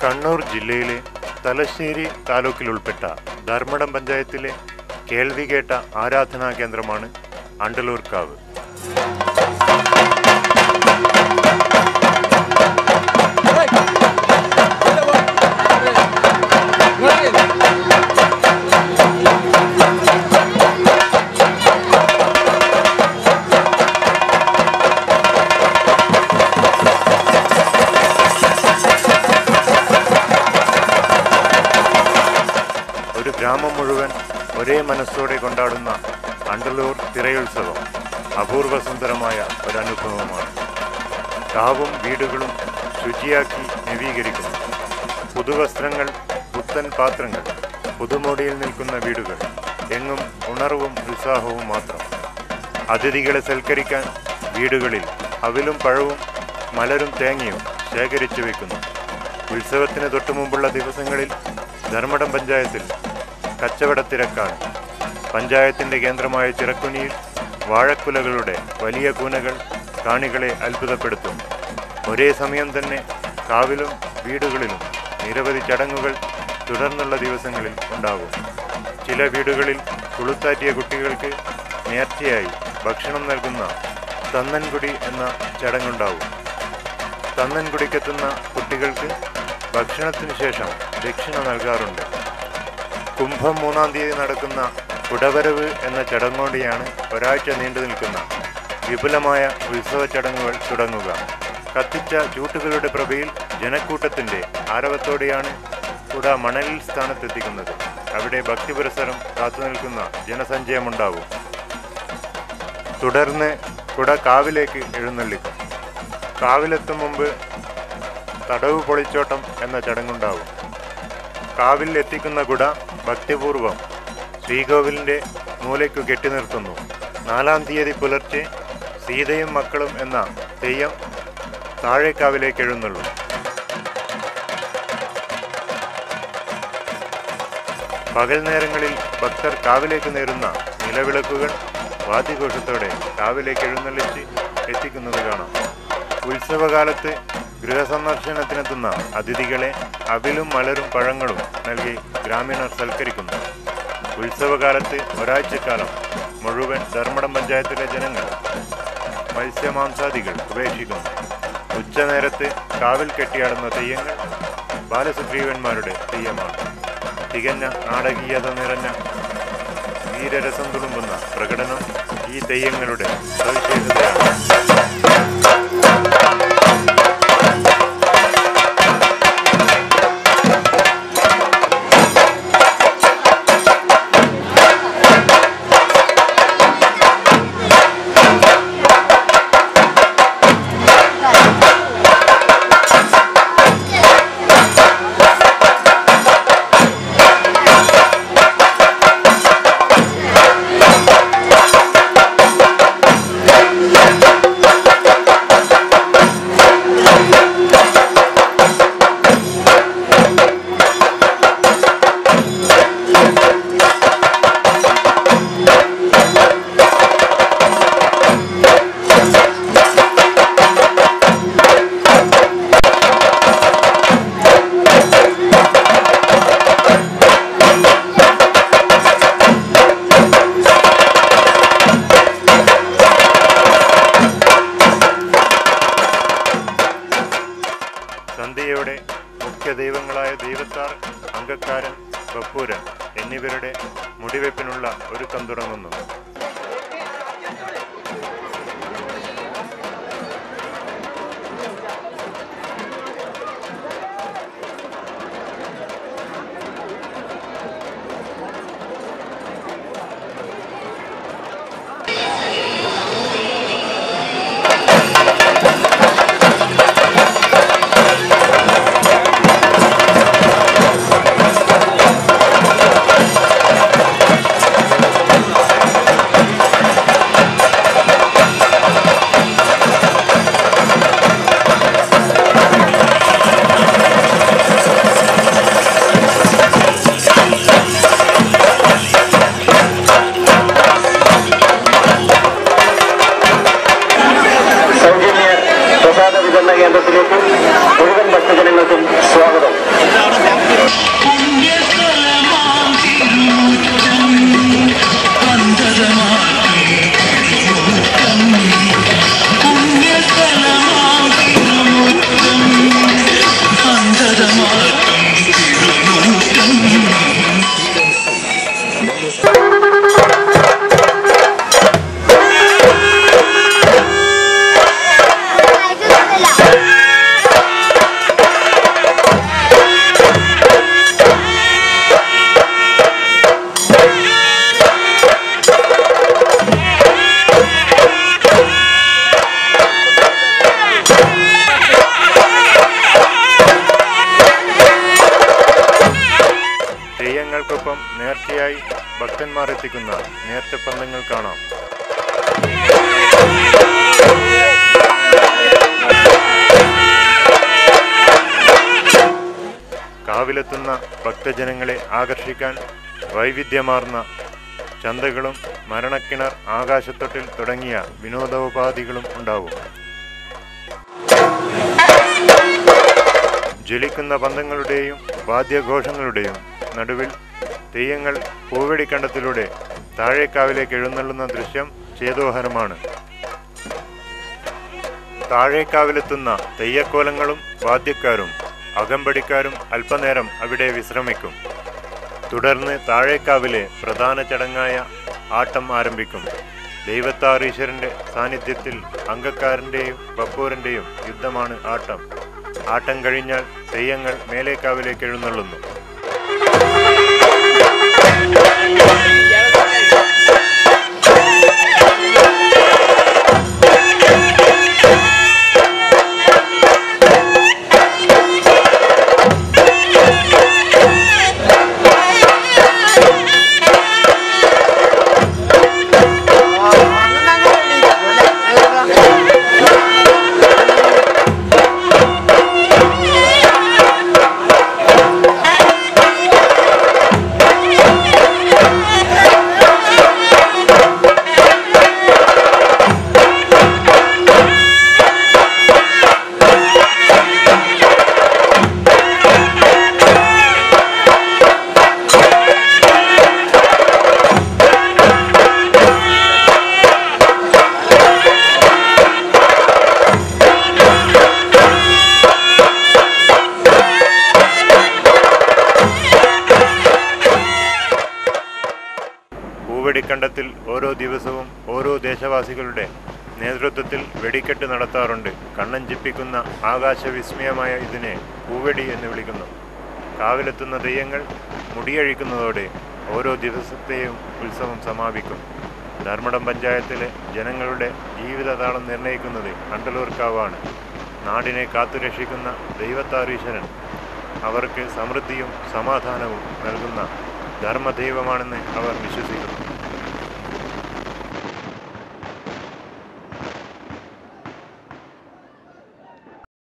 കണ്ണൂർ ജില്ലയിലെ തലശ്ശേരി താലൂക്കിൽ ഉൾപ്പെട്ട ധർമ്മടം പഞ്ചായത്തിലെ കേൾവികേട്ട ആരാധനാ കേന്ദ്രമാണ് അണ്ടലൂർക്കാവ്. ഒരു ഗ്രാമം മുഴുവൻ ഒരേ മനസ്സോടെ കൊണ്ടാടുന്ന അണ്ടലൂർ തിറയുത്സവം അപൂർവ സുന്ദരമായ ഒരനുഭവമാണ്. കാവും വീടുകളും ശുചിയാക്കി നവീകരിക്കുന്നു. പുതുവസ്ത്രങ്ങൾ, പുത്തൻ പാത്രങ്ങൾ, പുതുമോടിയിൽ നിൽക്കുന്ന വീടുകൾ, എങ്ങും ഉണർവും ഉത്സാഹവും മാത്രം. അതിഥികളെ സൽക്കരിക്കാൻ വീടുകളിൽ അവിലും പഴവും മലരും തേങ്ങയും ശേഖരിച്ചു വയ്ക്കുന്നു. ഉത്സവത്തിന് തൊട്ടുമുമ്പുള്ള ദിവസങ്ങളിൽ ധർമ്മടം പഞ്ചായത്തിൽ കച്ചവടത്തിരക്കാണ്. പഞ്ചായത്തിൻ്റെ കേന്ദ്രമായ ചിറക്കുനിയിൽ വാഴക്കുലകളുടെ വലിയ കൂനകൾ കാണികളെ അത്ഭുതപ്പെടുത്തും. ഒരേ സമയം തന്നെ കാവിലും വീടുകളിലും നിരവധി ചടങ്ങുകൾ തുടർന്നുള്ള ദിവസങ്ങളിൽ ഉണ്ടാകും. ചില വീടുകളിൽ കുളുത്താറ്റിയ കുട്ടികൾക്ക് നേർച്ചയായി ഭക്ഷണം നൽകുന്ന തന്നൻകുടി എന്ന ചടങ്ങുണ്ടാവും. തന്നൻകുടിക്കെത്തുന്ന കുട്ടികൾക്ക് ഭക്ഷണത്തിനു ശേഷം ദക്ഷിണ നൽകാറുണ്ട്. കുംഭം 3-ാം തീയതി നടക്കുന്ന കുടവരവ് എന്ന ചടങ്ങോടെയാണ് ഒരാഴ്ച നീണ്ടു നിൽക്കുന്ന വിപുലമായ ഉത്സവ ചടങ്ങുകൾ തുടങ്ങുക. കത്തിച്ച ചൂട്ടുകളുടെ പ്രഭയിൽ ജനക്കൂട്ടത്തിൻ്റെ ആരവത്തോടെയാണ് കുട മണലിൽ സ്ഥാനത്തെത്തിക്കുന്നത്. അവിടെ ഭക്തിപുരസരം കാത്തുനിൽക്കുന്ന ജനസഞ്ചയമുണ്ടാവും. തുടർന്ന് കുട കാവിലേക്ക് എഴുന്നള്ളിക്കും. കാവിലെത്തും മുമ്പ് തടവ് പൊളിച്ചോട്ടം എന്ന ചടങ്ങുണ്ടാവും. കാവിൽ എത്തിക്കുന്ന കുട ഭക്തിപൂർവം ശ്രീകോവിലിൻ്റെ മൂലയ്ക്കു കെട്ടിനിർത്തുന്നു. 4-ാം തീയതി പുലർച്ചെ സീതയും മക്കളും എന്ന തെയ്യം താഴേക്കാവിലേക്ക് എഴുന്നള്ളും. പകൽ നേരങ്ങളിൽ ഭക്തർ കാവിലേക്ക് നേരുന്ന നിലവിളക്കുകൾ വാദ്യഘോഷത്തോടെ കാവിലേക്ക് എഴുന്നള്ളിച്ച് എത്തിക്കുന്നത് കാണാം. ഉത്സവകാലത്ത് ഗൃഹസന്ദർശനത്തിനെത്തുന്ന അതിഥികളെ അവിലും മലരും പഴങ്ങളും നൽകി ഗ്രാമീണർ സൽക്കരിക്കുന്നു. ഉത്സവകാലത്ത് ഒരാഴ്ചക്കാലം മുഴുവൻ ധർമ്മടം പഞ്ചായത്തിലെ ജനങ്ങൾ മത്സ്യമാംസാദികൾ ഉപേക്ഷിക്കുന്നു. ഉച്ചനേരത്ത് കാവിൽ കെട്ടിയാടുന്ന തെയ്യങ്ങൾ ബാലസുഗ്രീവന്മാരുടെ തെയ്യമാണ്. തികഞ്ഞ നാടകീയത നിറഞ്ഞ വീരരസം തുളുമ്പുന്ന പ്രകടനം ഈ തെയ്യങ്ങളുടെ സവിശേഷതയാണ്. സന്ധ്യയോടെ മുഖ്യ ദൈവങ്ങളായ ദൈവത്താർ, അങ്കക്കാരൻ, ബപ്പൂരൻ എന്നിവരുടെ മുടിവെപ്പിനുള്ള ഒരുക്കം തുടങ്ങുന്നു. ജനങ്ങൾക്കൊപ്പം നേർച്ചയായി ഭക്തന്മാർ എത്തിക്കുന്ന നേർച്ചപ്പന്തങ്ങൾ കാണാം. കാവിലെത്തുന്ന ഭക്തജനങ്ങളെ ആകർഷിക്കാൻ വൈവിധ്യമാർന്ന ചന്തകളും മരണക്കിണർ, ആകാശത്തൊട്ടിൽ തുടങ്ങിയ വിനോദോപാധികളും ഉണ്ടാവും. ജ്വലിക്കുന്ന പന്തങ്ങളുടെയും വാദ്യഘോഷങ്ങളുടെയും നടുവിൽ തെയ്യങ്ങൾ പൂവടിക്കണ്ടത്തിലൂടെ താഴേക്കാവിലേക്ക് എഴുന്നള്ളുന്ന ദൃശ്യം ചേതോഹരമാണ്. താഴേക്കാവിലെത്തുന്ന തെയ്യക്കോലങ്ങളും വാദ്യക്കാരും അകമ്പടിക്കാരും അല്പനേരം അവിടെ വിശ്രമിക്കും. തുടർന്ന് താഴേക്കാവിലെ പ്രധാന ചടങ്ങായ ആട്ടം ആരംഭിക്കും. ദൈവത്താർ ഈശ്വരന്റെ സാന്നിധ്യത്തിൽ അംഗക്കാരൻ്റെയും ബപ്പൂരൻ്റെയും യുദ്ധമാണ് ആട്ടം. ആട്ടം കഴിഞ്ഞാൽ തെയ്യങ്ങൾ മേലേക്കാവിലേക്ക് എഴുന്നള്ളുന്നു. പൂവടിക്കണ്ടത്തിൽ ഓരോ ദിവസവും ഓരോ ദേശവാസികളുടെ നേതൃത്വത്തിൽ വെടിക്കെട്ട് നടത്താറുണ്ട്. കണ്ണഞ്ചിപ്പിക്കുന്ന ആകാശവിസ്മയമായ ഇതിനെ പൂവടി എന്ന് വിളിക്കുന്നു. കാവിലെത്തുന്ന തെയ്യങ്ങൾ മുടിയഴിക്കുന്നതോടെ ഓരോ ദിവസത്തെയും ഉത്സവം സമാപിക്കും. ധർമ്മടം പഞ്ചായത്തിലെ ജനങ്ങളുടെ ജീവിതതാളം നിർണ്ണയിക്കുന്നത് കണ്ടലൂർക്കാവാണ്. നാടിനെ കാത്തുരക്ഷിക്കുന്ന ദൈവത്താരീശ്വരൻ അവർക്ക് സമൃദ്ധിയും സമാധാനവും നൽകുന്ന ധർമ്മദൈവമാണെന്ന് അവർ വിശ്വസിക്കുന്നു.